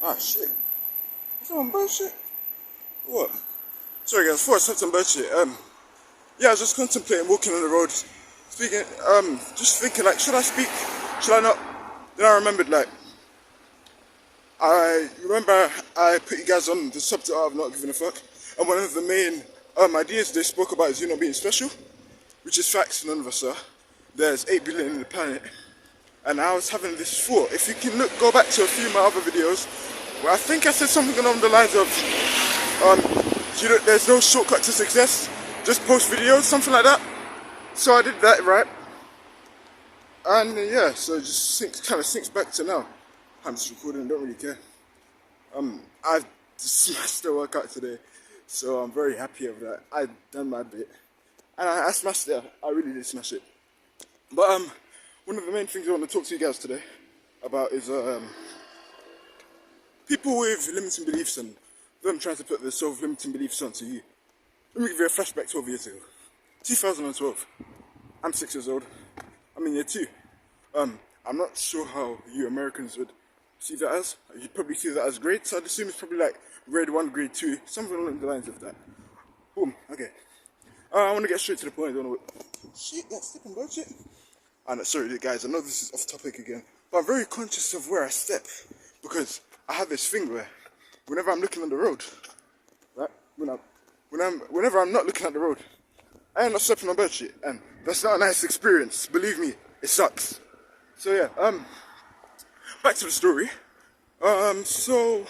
Ah, shit. Is that on bullshit? What? Sorry guys, before I start some bullshit, yeah, I was just contemplating walking on the road, speaking, just thinking like, should I speak? Should I not? Then I remembered like, I remember I put you guys on the subject of not giving a fuck, and one of the main ideas they spoke about is you not being special, which is facts, none of us are. There's 8 billion in the planet, and I was having this thought. If you can go back to a few of my other videos, where I think I said something along the lines of, there's no shortcut to success, just post videos, something like that. So I did that, right? And yeah, so it just kind of sinks back to now. I'm just recording, don't really care. I smashed the workout today, so I'm very happy of that. I done my bit, and I smashed it. I really did smash it. But one of the main things I want to talk to you guys today about is people with limiting beliefs and them trying to put their self-limiting beliefs onto you. Let me give you a flashback 12 years ago. 2012. I'm 6 years old. I'm in year 2. I'm not sure how you Americans would see that as. You'd probably see that as grades, so I'd assume it's probably like grade 1, grade 2, something along the lines of that. Boom, okay. I want to get straight to the point. I don't know what... Shit, that's slipping bullshit. And sorry guys, I know this is off topic again, but I'm very conscious of where I step, because I have this thing where whenever I'm looking on the road, right, whenever I'm not looking at the road, I end up stepping on bird shit, and that's not a nice experience. Believe me, it sucks. So yeah, back to the story. So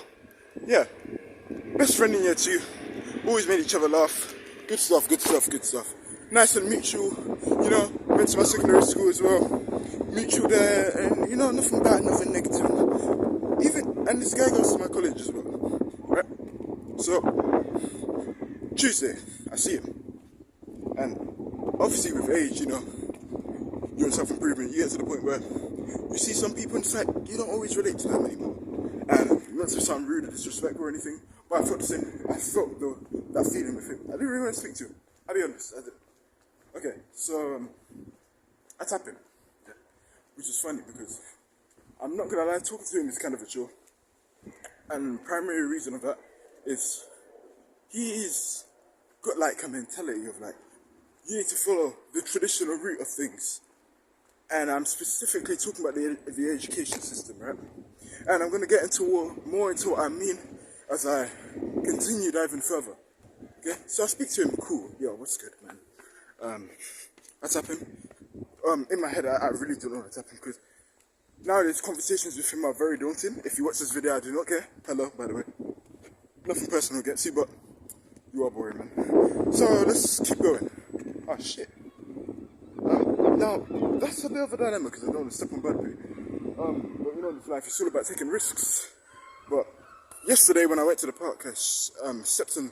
yeah, best friend in year 2, always made each other laugh. Good stuff, good stuff, good stuff. Nice and mutual, you know, went to my secondary school as well. Mutual there, and you know, nothing bad, nothing negative. And this guy goes to my college as well, right? So, Tuesday, I see him. And obviously with age, you know, you're in self-improvement, you get to the point where you see some people and it's like, you don't always relate to them anymore. And not to sound rude or disrespectful or anything, but I felt the same. I felt that feeling with him. I didn't really want to speak to him. I'll be honest, I didn't. Okay, so I tap him, yeah, which is funny because I'm not gonna lie, talking to him is kind of a chore. And primary reason of that is he's got like a mentality of like, you need to follow the traditional route of things. And I'm specifically talking about the education system, right? And I'm gonna get into more into what I mean as I continue diving further. Okay, so I speak to him, cool, yo, what's good, man? I tap him. In my head, I really don't know how to tap him because nowadays conversations with him are very daunting. If you watch this video, I do not care. Hello, by the way. Nothing personal against you, but you are boring, man. So let's keep going. Oh shit. Now that's a bit of a dilemma because I don't want to step on bad pee. But you know, life is all about taking risks. But yesterday when I went to the park, I stepped on,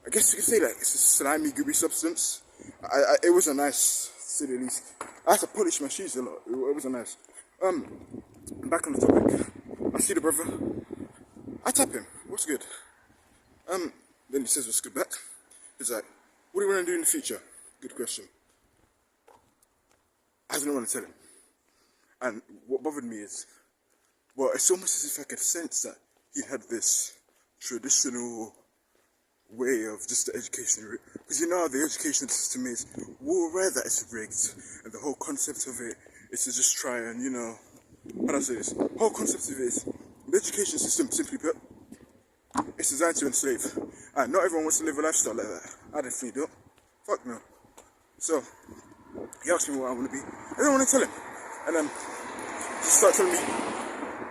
I guess you could say like it's a slimy, gooey substance. It wasn't nice, to say the least. I had to polish my shoes a lot. It wasn't nice. Back on the topic. I see the brother. I tap him. What's good? Then he says what's good back. He's like, what do you want to do in the future? Good question. I didn't want to tell him. And what bothered me is, well, it's almost as if I could sense that he had this traditional way of just the education route. Because you know how the education system is, we're aware that it's rigged, and the whole concept of it is to just try and, you know, how do I say this? The whole concept of it is, the education system, simply put, it's designed to enslave. And not everyone wants to live a lifestyle like that. I definitely don't. Fuck no. So, he asked me what I want to be. I don't want to tell him. And then, he started telling me,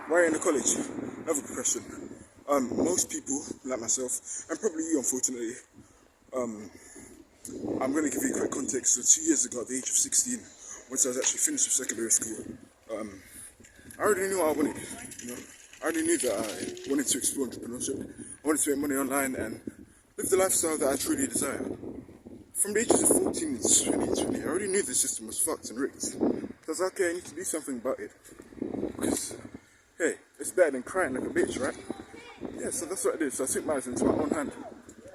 why are you in the college? Another question. Most people, like myself, and probably you unfortunately, I'm going to give you a quick context. So 2 years ago, at the age of 16, once I was actually finished with secondary school, I already knew what I wanted, you know. I already knew that I wanted to explore entrepreneurship. I wanted to make money online and live the lifestyle that I truly desire. From the ages of 14 to 20, I already knew the system was fucked and rigged. So I was like, okay, I need to do something about it. Because, hey, it's better than crying like a bitch, right? Yeah, so that's what I did. So I took matters into my own hand.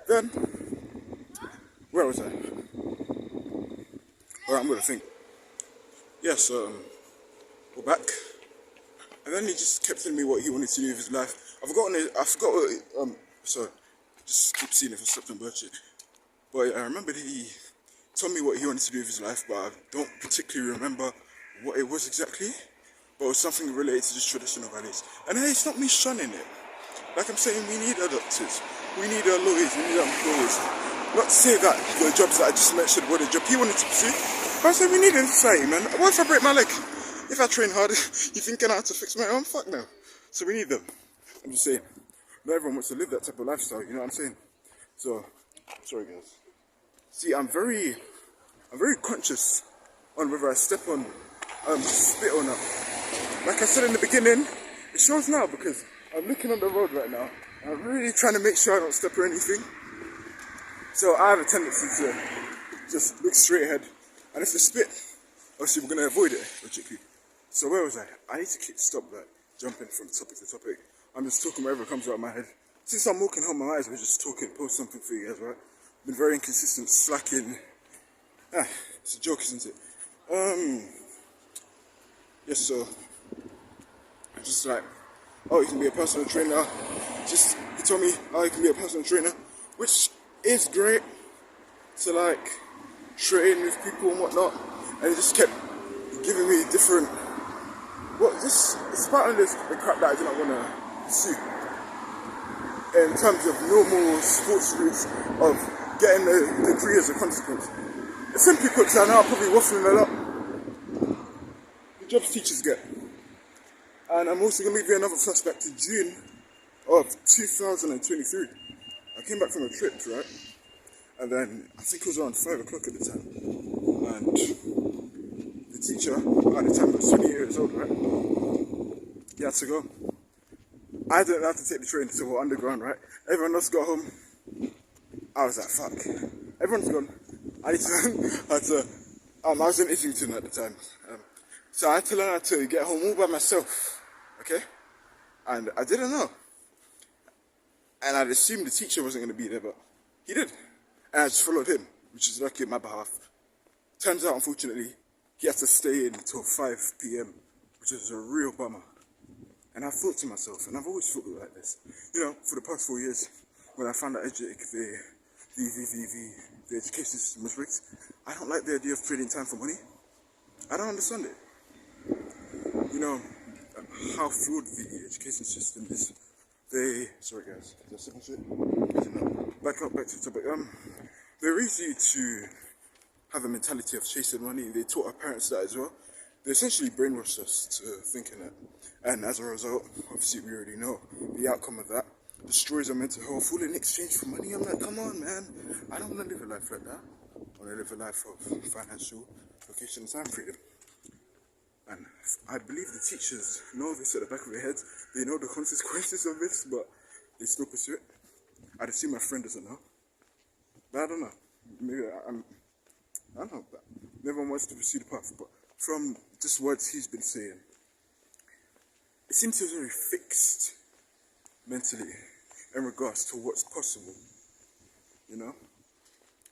Then, where was I? Alright, I'm gonna think. Yes, we're back. And then he just kept telling me what he wanted to do with his life. I forgot what, sorry, I just keep seeing if I stepped on bird shit. But I remember that he told me what he wanted to do with his life, but I don't particularly remember what it was exactly. But it was something related to just traditional values. And hey, it's not me shunning it. Like I'm saying, we need our doctors, we need our lawyers, we need our employers. Not to say that the jobs that I just mentioned were the job he wanted to pursue, but I say we need them in society, man. What if I break my leg? If I train hard, you think I know how to fix my arm? Fuck no. So we need them. I'm just saying, not everyone wants to live that type of lifestyle, you know what I'm saying? So, sorry guys. See, I'm very conscious on whether I step on spit or not. Like I said in the beginning, it shows now because I'm looking on the road right now. And I'm really trying to make sure I don't step or anything. So I have a tendency to just look straight ahead. And if the spit, obviously we're going to avoid it, logically. So where was I? I need to stop that, jumping from topic to topic. I'm just talking whatever comes out of my head. Since I'm walking home, my eyes were just talking, post something for you guys, right? Been very inconsistent, slacking. It's a joke, isn't it? Yes, so just like, oh, you can be a personal trainer. He told me, oh, you can be a personal trainer, which is great to like train with people and whatnot. And he just kept giving me different, it's part of the crap that I do not want to pursue. In terms of normal sports routes of getting the degree as a consequence. It's simply put, because I know I'm probably waffling a lot. The jobs teachers get. And I'm also going to give you another flashback to June of 2023. I came back from a trip, right? And then, I think it was around 5 o'clock at the time. And the teacher, at the time, was 20 years old, right? He had to go. I didn't have to take the train to the underground, right? Everyone else got home. I was like, fuck. Everyone's gone. I was in Islington at the time. So I had to learn how to get home all by myself. Okay? And I didn't know. And I'd assumed the teacher wasn't going to be there, but he did. And I just followed him, which is lucky on my behalf. Turns out, unfortunately, he had to stay in until 5 p.m, which is a real bummer. And I thought to myself, and I've always thought like this, you know, for the past 4 years, when I found out the education system was rigged, I don't like the idea of trading time for money. I don't understand it. You know, how flawed the education system is. Sorry guys, is that second shit? Back to the topic. They're easy to have a mentality of chasing money. They taught our parents that as well. They essentially brainwashed us to thinking that. And as a result, obviously we already know the outcome of that. Destroys our mental health, all in exchange for money. I'm like, come on man, I don't want to live a life like that. I want to live a life of financial location and time freedom. And I believe the teachers know this at the back of their heads. They know the consequences of this, but they still pursue it. I'd assume my friend doesn't know. But I don't know. Maybe I don't know. But everyone wants to pursue the path. But from just words he's been saying, it seems he was very fixed mentally in regards to what's possible. You know?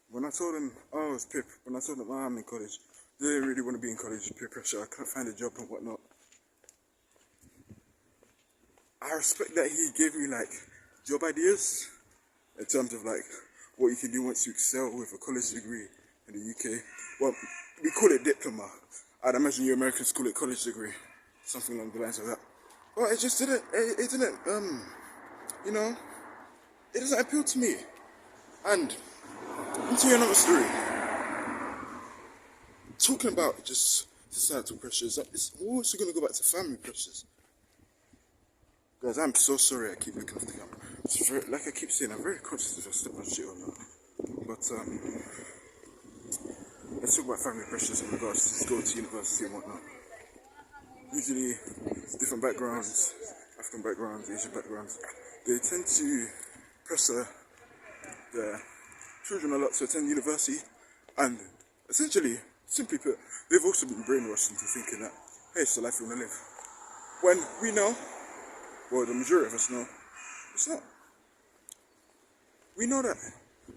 When I told him, oh, it's peer, when I told him, oh, I'm in college, they didn't really want to be in college, peer pressure, I couldn't find a job and whatnot. I respect that he gave me like job ideas in terms of like what you can do once you excel with a college degree in the UK. Well, we call it diploma. I'd imagine you Americans call it college degree, something along the lines of that. But it just didn't, you know, it doesn't appeal to me. And I'll tell you another story. Talking about just societal pressures, we're also going to go back to family pressures. Guys, I'm so sorry I keep looking off the camera. Like I keep saying, I'm very conscious if I step on shit or not. But let's talk about family pressures in regards to going to university and whatnot. Usually, different backgrounds, African backgrounds, Asian backgrounds, they tend to pressure their children a lot to attend university, and essentially, simply put, they've also been brainwashed into thinking that, hey, it's the life you want to live. When we know, well, the majority of us know, it's not. We know that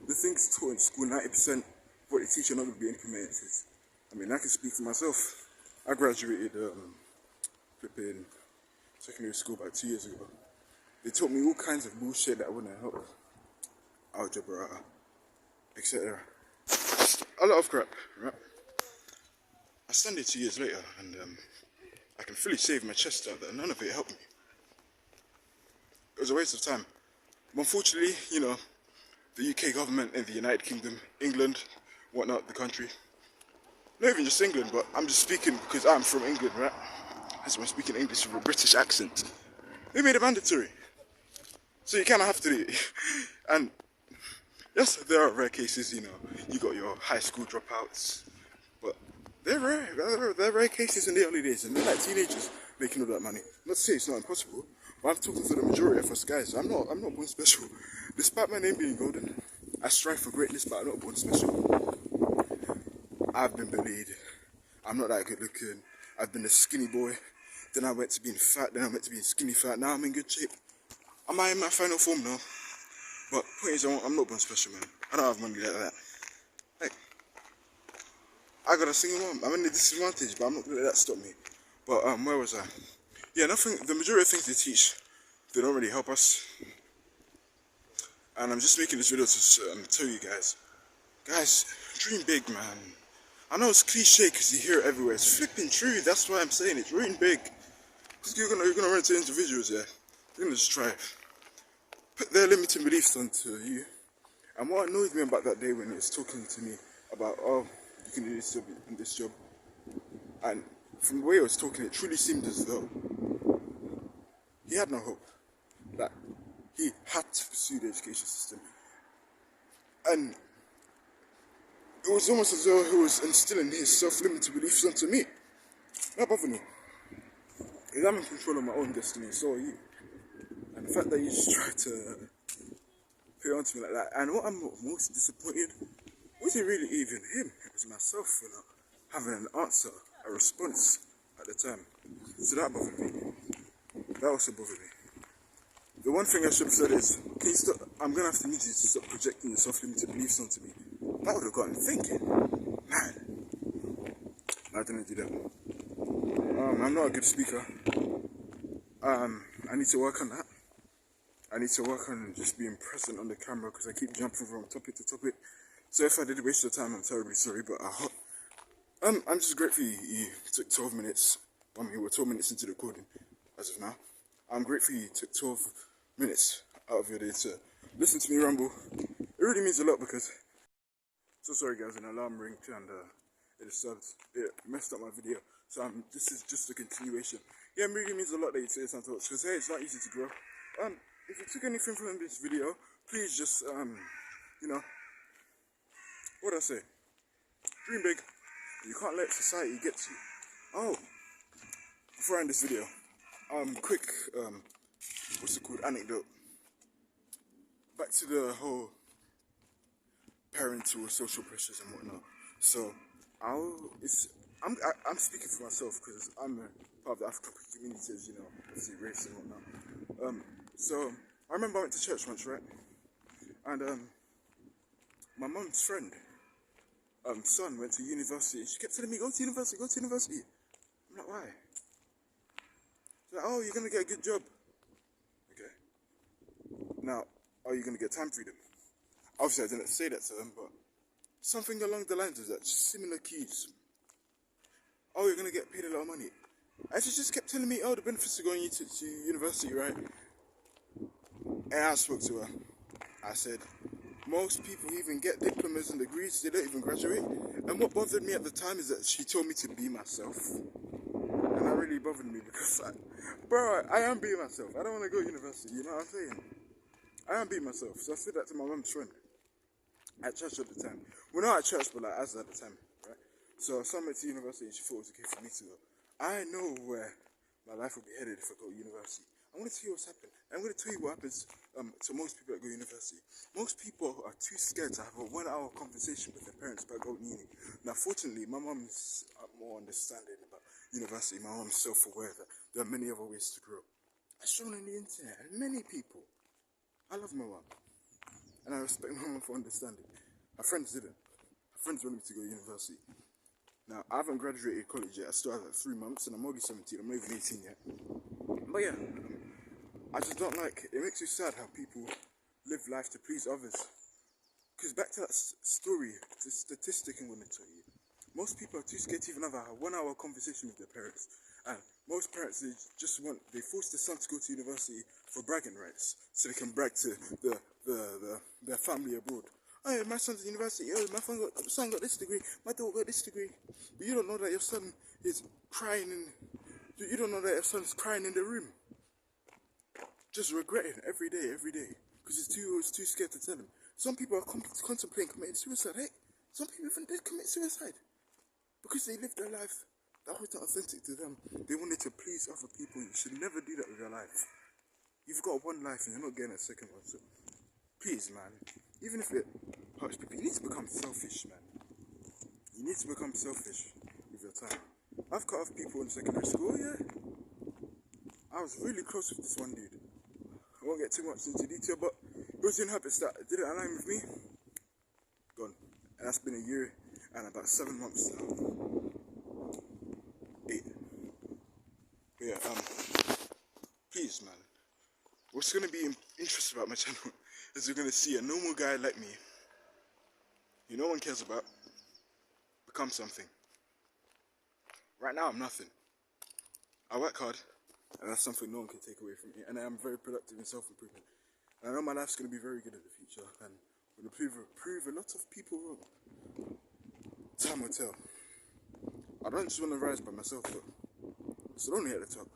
the things taught in school, 90% of what they teach are not going to be implemented. I mean, I can speak for myself. I graduated flipping secondary school about 2 years ago. They taught me all kinds of bullshit that wouldn't help. Algebra, etc. A lot of crap, right? I stand here 2 years later and I can fully save my chest out that none of it helped me. It was a waste of time. But unfortunately, you know, the UK government and the United Kingdom, England, whatnot, the country, not even just England, but I'm just speaking because I'm from England, right? That's why I'm speaking English with a British accent. They made it mandatory. So you kind of have to do it. And yes, there are rare cases, you know, you got your high school dropouts, but they're rare. They're rare cases in the early days, and they're like teenagers making all that money. Not to say it's not impossible, but I'm talking for the majority of us guys. I'm not born special. Despite my name being golden, I strive for greatness, but I'm not born special. I've been bullied. I'm not that good looking. I've been a skinny boy. Then I went to being fat. Then I went to being skinny fat. Now I'm in good shape. Am I in my final form now? But point is, I'm not born special, man. I don't have money like that. Like, I got a single mom. I'm in a disadvantage, but I'm not gonna let that stop me. But where was I? Yeah, nothing. The majority of things they teach, they don't really help us. And I'm just making this video to tell you guys, dream big, man. I know it's cliche because you hear it everywhere. It's flipping true. That's why I'm saying it. Dream big. Because you're gonna run into individuals, yeah. You're gonna just try. Put their limiting beliefs onto you. And what annoyed me about that day when he was talking to me about, oh, you can do this job and this job. And from the way he was talking, it truly seemed as though he had no hope. That he had to pursue the education system. And it was almost as though he was instilling his self-limited beliefs onto me. That bothered me. Because I'm in control of my own destiny, and so are you. And the fact that you just try to put it onto me like that. And what I'm most disappointed, wasn't really even him. It was myself for not having an answer, a response at the time. So that bothered me. That also bothered me. The one thing I should have said is, can you stop? I'm going to have to need you to stop projecting your self-limited beliefs onto me. That would have got him thinking. Man. I didn't do that. I'm not a good speaker. I need to work on that. I need to work on just being present on the camera because I keep jumping from topic to topic. So if I did waste your time, I'm terribly sorry. But I'm just grateful you took 12 minutes. I mean, we're 12 minutes into the recording as of now. I'm grateful you took 12 minutes out of your day to listen to me ramble. It really means a lot because... So sorry guys, an alarm ringed and it messed up my video. So this is just a continuation. Yeah, it really means a lot that you say some thoughts because hey, it's not easy to grow. If you took anything from this video, please just you know, what do I say? Dream big. You can't let society get to you. Oh, before I end this video, quick what's it called, anecdote. Back to the whole parental social pressures and whatnot. So I'm speaking for myself because I'm a part of the African community, as you know, obviously race and whatnot. So I remember I went to church once, right? And my mum's friend, son went to university. She kept telling me, go to university, go to university. I'm like, why? She's like, oh, you're gonna get a good job. Okay. Now, are you gonna get time freedom? Obviously, I didn't say that to them, but something along the lines of that, similar cues. Oh, you're gonna get paid a lot of money. And she just kept telling me, oh, the benefits of going to university, right? And I spoke to her. I said, most people even get diplomas and degrees, they don't even graduate. And what bothered me at the time is that she told me to be myself. And that really bothered me because, bro, I am being myself. I don't want to go to university, you know what I'm saying? I am being myself. So I said that to my mum's friend at church at the time. Well, not at church, but like as at the time, right? So I went to university and she thought it was okay for me to go. I know where my life will be headed if I go to university. I want to tell you what's happened. I'm going to tell you what happens to most people that go to university. Most people are too scared to have a 1-hour conversation with their parents about going to uni. Now, fortunately, my mum's more understanding about university. My mum's self-aware that there are many other ways to grow. I've shown on the internet, and many people. I love my mum, and I respect my mum for understanding. My friends didn't. My friends wanted me to go to university. Now, I haven't graduated college yet. I still have like 3 months, and I'm only 17. I'm not even 18 yet. But yeah, I just don't like, it makes you sad how people live life to please others. Because back to that story, the statistic I'm going to tell you. Most people are too scared to even have a 1 hour conversation with their parents. And most parents, they force their son to go to university for bragging rights. So they can brag to their family abroad. Oh, my son's at university. Oh, my son got this degree. My daughter got this degree. But you don't know that your son is crying you don't know that your son's crying in the room. Just regretting every day. Because he's too scared to tell him. Some people are contemplating committing suicide. Hey, some people even did commit suicide. Because they lived their life that was not authentic to them. They wanted to please other people. You should never do that with your life. You've got one life and you're not getting a second one. So please, man, even if it hurts people, you need to become selfish, man. You need to become selfish with your time. I've cut off people in secondary school, yeah. I was really close with this one dude. I won't get too much into detail, but it was in habits that didn't align with me. Gone. And that's been a year and about 7 months now. 8. But yeah, please, man. What's gonna be interesting about my channel is you're gonna see a normal guy like me, who no one cares about, become something. Right now, I'm nothing. I work hard, and that's something no one can take away from me. And I am very productive in self-improvement. And I know my life's gonna be very good in the future, and I'm gonna prove a lot of people wrong. Time will tell. I don't just want to rise by myself, though. So only at the top.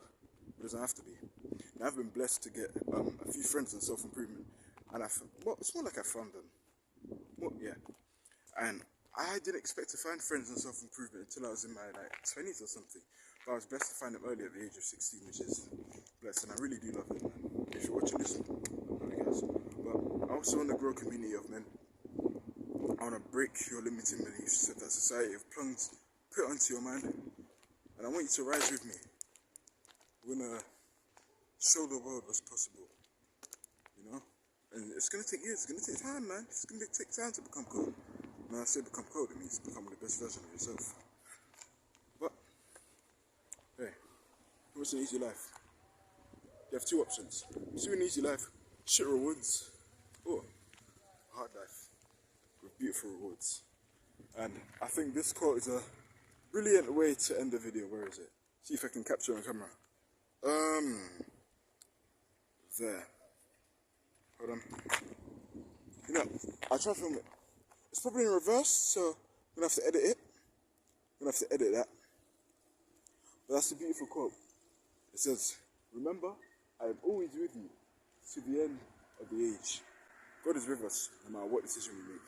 It doesn't have to be. And I've been blessed to get a few friends in self-improvement. And it's more like I found them. Yeah. And I didn't expect to find friends in self-improvement until I was in my 20s or something. But I was blessed to find them early at the age of 16, which is blessed. And I really do love it, man. If you're watching this, I guess. But I also want to grow a community of men. I want to break your limiting beliefs that society have put onto your mind. And I want you to rise with me. We're going to show the world what's possible. You know? And it's going to take years. It's going to take time, man. It's going to take time to become cool. When I say become cold, it means becoming the best version of yourself. But, hey, what's an easy life? You have two options. Pursue an easy life, shit rewards, or a hard life with beautiful rewards. And I think this quote is a brilliant way to end the video. Where is it? See if I can capture it on camera. There. Hold on. You know, I'll try to film it. It's probably in reverse, so I'm gonna have to edit it. I'm gonna have to edit that. But that's a beautiful quote. It says, "Remember, I am always with you to the end of the age." God is with us no matter what decision we make.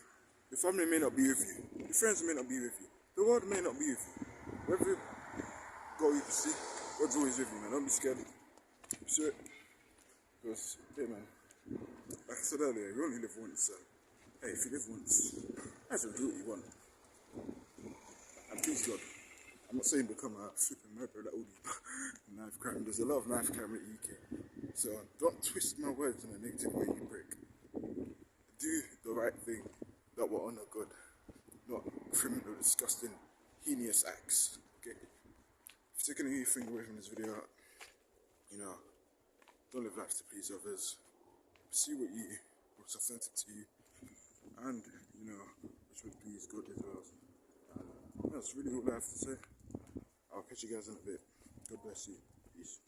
Your family may not be with you. Your friends may not be with you. The world may not be with you. Wherever goal you pursue, God's always with you, man. Don't be scared. Pursue it. Because, hey, man, like I said earlier, you only live once, so hey, if you live once, that's what you want. And please God, I'm not saying become a flipping murderer like all these knife crime. There's a lot of knife crime in the UK. So don't twist my words in a negative way, you prick. Do the right thing that will honor God, not criminal, disgusting, heinous acts. Okay? If you're taking anything away from this video, you know, don't live life to please others. See what's authentic to you. And, you know, which would please God as well. And that's really all I have to say. I'll catch you guys in a bit. God bless you. Peace.